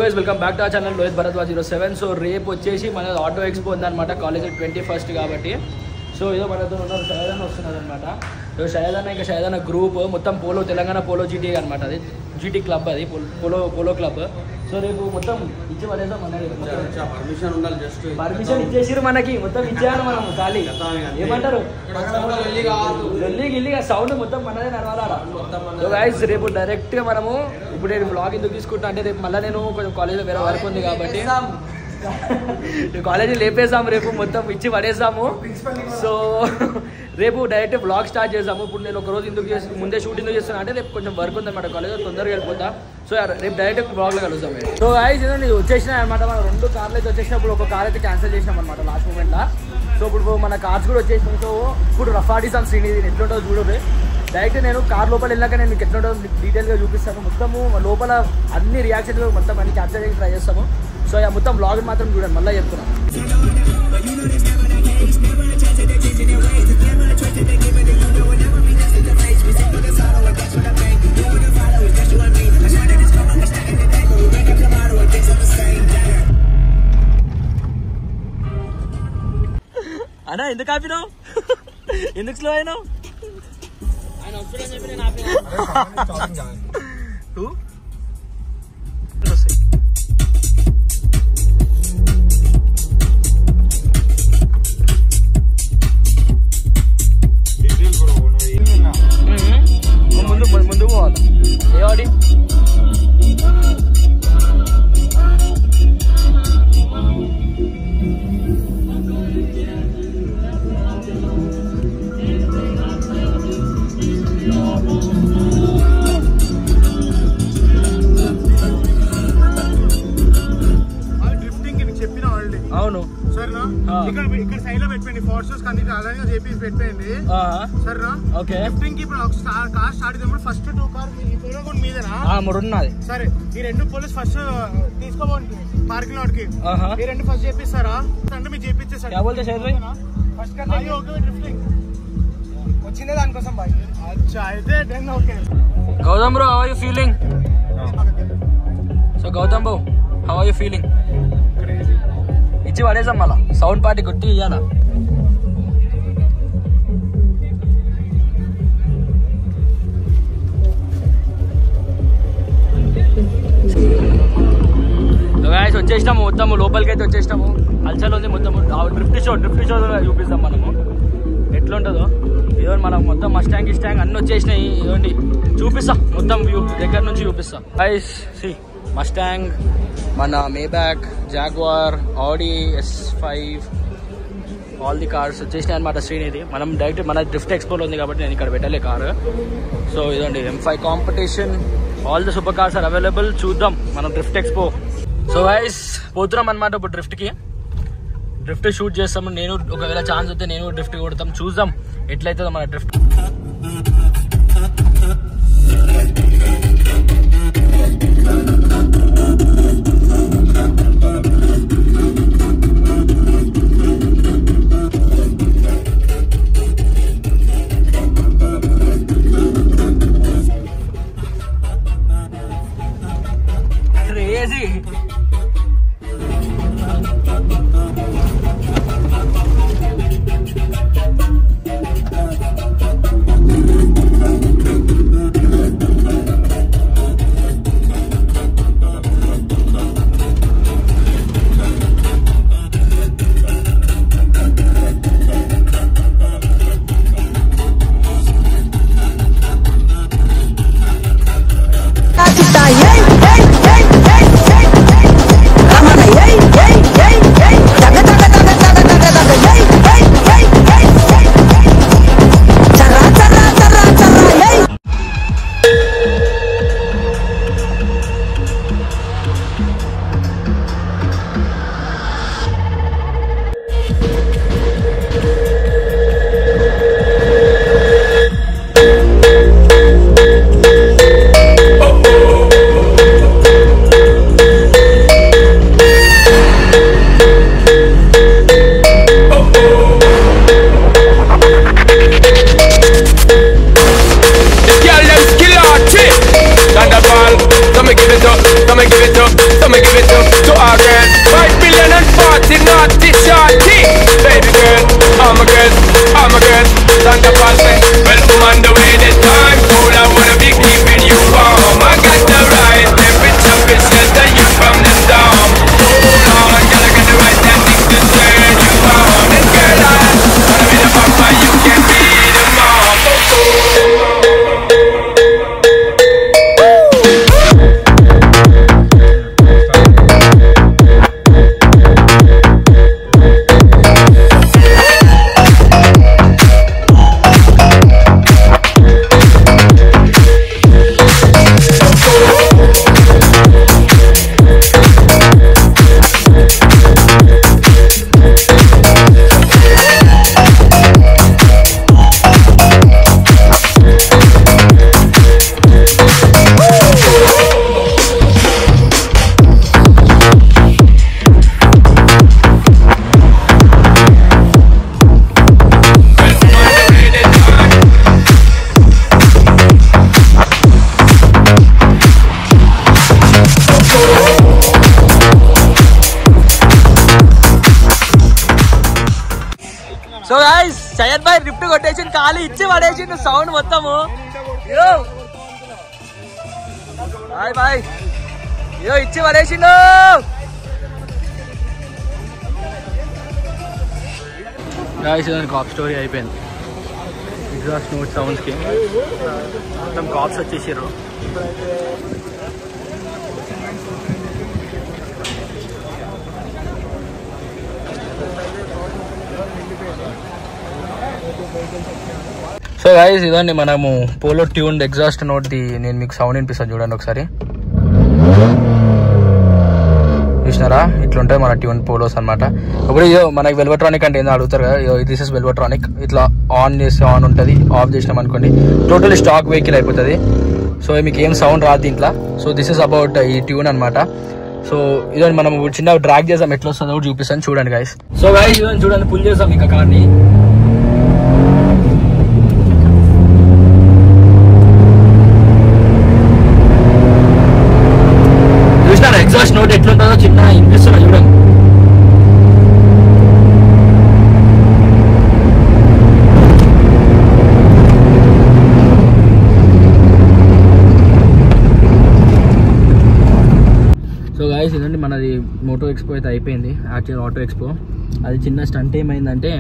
Welcome back to our channel Lohith Bharadwaj 07. So రేపు వచ్చేసి మన ఆటో ఎక్స్పో ఉందన్నమాట కాలేజ్ 21st కాబట్టి. సో ఏదో మనతో ఉన్నారు షహద్ వస్తున్నారు అనమాట. సో షహద్ అన్న గ్రూప్ మొత్తం పోలో తెలంగాణ పోలో జీటీ అనమాట. అది జీటీ క్లబ్, అది పోలో క్లబ్. సో రేపు మొత్తం ఇచ్చి పడేద్దాం పర్మిషన్ ఇచ్చేసిరు మనకి, మొత్తం ఇచ్చేయాలి మనం. ఖాళీ ఏమంటారు గిల్లిగా సౌండ్ మొత్తం మనదే నడవాలా. సో గైస్ రేపు డైరెక్ట్గా మనము ఇప్పుడు నేను బ్లాగ్ ఎందుకు తీసుకుంటా అంటే రేపు మళ్ళీ నేను కొంచెం కాలేజ్లో వేరే వర్క్ ఉంది కాబట్టి కాలేజీ లేపేసాము, రేపు మొత్తం ఇచ్చి పడేసాము. సో రేపు డైరెక్ట్ బ్లాగ్ స్టార్ట్ చేసాము. ఇప్పుడు నేను ఒక రోజు ఎందుకు చేసి ముందే షూట్ ఎందుకు చేస్తాను అంటే రేపు కొంచెం వర్క్ ఉందన్నమాట కాలేజ్లో, తొందరగా వెళ్ళిపోతా. సో రేపు డైరెక్ట్ బ్లాగ్లో కలుస్తాం. సో గైస్ ఇదండి వచ్చేసినాయి అనమాట. మనం 2 కార్లు అయితే వచ్చేసినప్పుడు ఒక కార్ అయితే క్యాన్సిల్ చేసినాం అనమాట లాస్ట్ మూమెంట్లో. సో ఇప్పుడు మన కార్స్ కూడా వచ్చేసినాయి. సో ఇప్పుడు రఫాడిసాం శ్రీనిధి ఎట్లుంటుందో చూడదు. డైరెక్ట్ నేను కార్ లోపల వెళ్ళాక నేను మీకు ఎట్లుంటుందో డీటెయిల్గా చూపిస్తాను. మొత్తము లోపల అన్ని రియాక్షన్లు మొత్తం అన్ని క్యాప్చర్ చేయడానికి ట్రై చేస్తాము. సో మొత్తం బ్లాగ్ మాత్రం చూడండి, మళ్ళీ చెప్తున్నాను. అన్నా ఎందుకు ఆపినావు, ఎందుకు స్లో అయినావు? ఆయన వస్తుందని చెప్పి నేను ఆపినా. ముందు పోవాలి ఏవాడి అవును సరేనా. ఇక్కడ సైడ్ లో పెట్టండి, ఫోర్సెస్ కానీ అలాగే చేపి పెట్టండి సరేనా. ఓకే లిఫ్టింగ్ కి ఇప్పుడు కార్ స్టార్ట్ అయినప్పుడు ఫస్ట్ 2 కార్ ఈ పోలో కూడా మీదేనా? ఉన్నది. సరే ఈ 2 పోలీస్ ఫస్ట్ తీసుకోబోండి పార్కింగ్ లాట్ కి. ఈ 2 ఫస్ట్ చేపిస్తారా అంటే మీరు చేపించేసారు ఫస్ట్ లిఫ్టింగ్ వచ్చిందే దానికోసం బాయ్. అచ్చా అయితే done. Okay Gautam bro, how are you feeling? So Gautam bro, how are you feeling? ఇచ్చి పడేసాం, మళ్ళా సౌండ్ పార్టీ కొట్టి ఇయ్యాల. వచ్చేసినాము మొత్తం లోపలికి అయితే వచ్చేసినాము. హల్చల్ ఉంది మొత్తం. డ్రిఫ్ట్ షో చూపిస్తాం మనము ఎట్లుంటుందో. ఏదో మనం మొత్తం మస్టాంగ్ అన్నీ వచ్చేసినాయి. ఇదండి చూపిస్తా మొత్తం వ్యూ దగ్గర నుంచి చూపిస్తా. గైస్ సి మస్టాంగ్, మన Maybach, jaguar, Audi S5 all the cars వచ్చేసినాయి అనమాట. శ్రీనిధి మనం డైరెక్ట్ మన డ్రిఫ్ట్ ఎక్స్పోలో ఉంది కాబట్టి నేను ఇక్కడ పెట్టలే కారు. సో ఇదండి M5 competition, all the super cars are available. చూద్దాం మనం డ్రిఫ్ట్ ఎక్స్పో. సో గైస్ పోతున్నాం అనమాట ఇప్పుడు డ్రిఫ్ట్ షూట్ చేస్తాము. నేను ఒకవేళ ఛాన్స్ వస్తే నేను డ్రిఫ్ట్ కొడతాం, చూద్దాం ఎట్లయితుందో మన డ్రిఫ్ట్. క్రేజీ. సయ్యద్ భాయ్ లిఫ్ట్ కొట్టేసి ఖాళీ ఇచ్చి పడేసిండు సౌండ్ మొత్తము. బాయ్ బాయ్ ఇచ్చి పడేసిండు. కాప్ స్టోరీ అయిపోయింది. ఎగ్జాస్ట్ నోట్ సౌండ్స్కి మొత్తం కాప్స్ వచ్చేసారు. సో గైస్ ఇదండి మనము polo tuned exhaust note the నేను మీకు సౌండ్ వినిపిస్తాను చూడండి ఒకసారి. చూసినారా ఇట్లుంటాయి మన ట్యూన్ పోలోస్ అనమాట. ఇప్పుడు ఇదో మనకి వెల్వట్రానిక్ అంటే ఏందో అడుగుతారు కదా, దిస్ ఇస్ వెల్వట్రానిక్. ఇట్లా ఆన్ చేస్తే ఆన్ ఉంటుంది, ఆఫ్ చేసినాం అనుకోండి టోటల్ స్టాక్ వెహికల్ అయిపోతుంది. సో మీకు ఏం సౌండ్ రాదు దీంట్లో. సో దిస్ ఇస్ అబౌట్ ఈ ట్యూన్ అనమాట. సో ఇదండి మనం చిన్న డ్రాగ్ చేసాం, ఎట్లా వస్తుందో కూడా చూపిస్తాను చూడండి గైస్. సో గైస్ ఇదని చూడండి పుల్ చేసాం ఇంకా కార్ని. ఎగ్జాస్ట్ నోట్ ఎట్లుంటుందో చిన్న వినిపిస్తున్నా చూడండి. సో గాయస్ ఇదండి మనది మోటో ఎక్స్పో అయితే అయిపోయింది. యాక్చువల్ ఆటో ఎక్స్పో అది చిన్న స్టంట్ ఏమైందంటే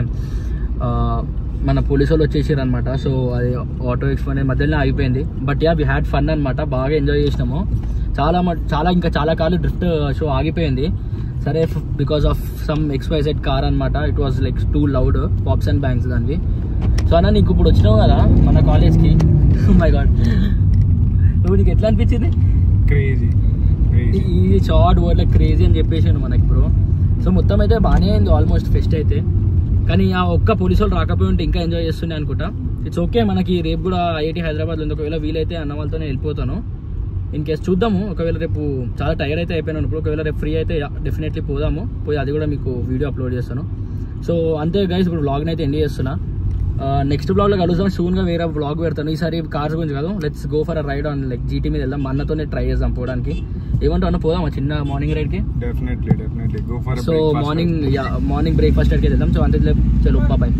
మన పోలీసు వాళ్ళు వచ్చేసారు అనమాట. సో అది ఆటో ఎక్స్పో అనేది మధ్యలో అయిపోయింది. But ya we had fun అనమాట, బాగా ఎంజాయ్ చేసినాము. ఇంకా చాలా కాలు డ్రిఫ్ట్ షో ఆగిపోయింది. సరే because of some XYZ car అనమాట. It was like two loud pops and bangs దాన్ని. సో అన్న నీకు ఇప్పుడు వచ్చినావు కదా మన కాలేజ్కి, మై గాడ్ నువ్వు నీకు ఎట్లా అనిపించింది? క్రేజీ ఈ షార్ట్ వర్డ్ లైక్ క్రేజీ అని చెప్పేసాను మనకి బ్రో. సో మొత్తం అయితే బాగానే అయింది ఆల్మోస్ట్ ఫెస్ట్ అయితే. కానీ ఆ ఒక్క పోలీసు వాళ్ళు రాకపోయి ఉంటే ఇంకా ఎంజాయ్ చేస్తుండే అనుకుంటా. ఇట్స్ ఓకే, మనకి రేపు కూడా IIT హైదరాబాద్లో ఉంది. ఒకవేళ వీలైతే అన్న వాళ్ళతోనే వెళ్ళిపోతాను. ఇన్ కేస్ చూద్దాము, ఒకవేళ రేపు చాలా టైర్డ్ అయితే అయిపోయినాను ఇప్పుడు. ఒకవేళ రేపు ఫ్రీ అయితే డెఫినెట్లీ పోదాము, పోయి అది కూడా మీకు వీడియో అప్లోడ్ చేస్తాను. సో అంతే గైస్, ఇప్పుడు వ్లాగ్ని అయితే ఎండ్ చేస్తున్నా. నెక్స్ట్ బ్లాగ్లో కలుద్దాం. షూన్గా వేరే బ్లాగ్ పెడతాను. ఈసారి కార్స్ గురించి కాదు, let's go for a ride on like GT మీద వెళ్దాం. అన్నతోనే ట్రై చేద్దాం పోవడానికి. ఏమంటావు అన్న, పోదామా చిన్న మార్నింగ్ రైడ్కి? సో మార్నింగ్ బ్రేక్ఫాస్ట్ అయితే వెళ్దాం. సో అంతే, చలో బాయ్.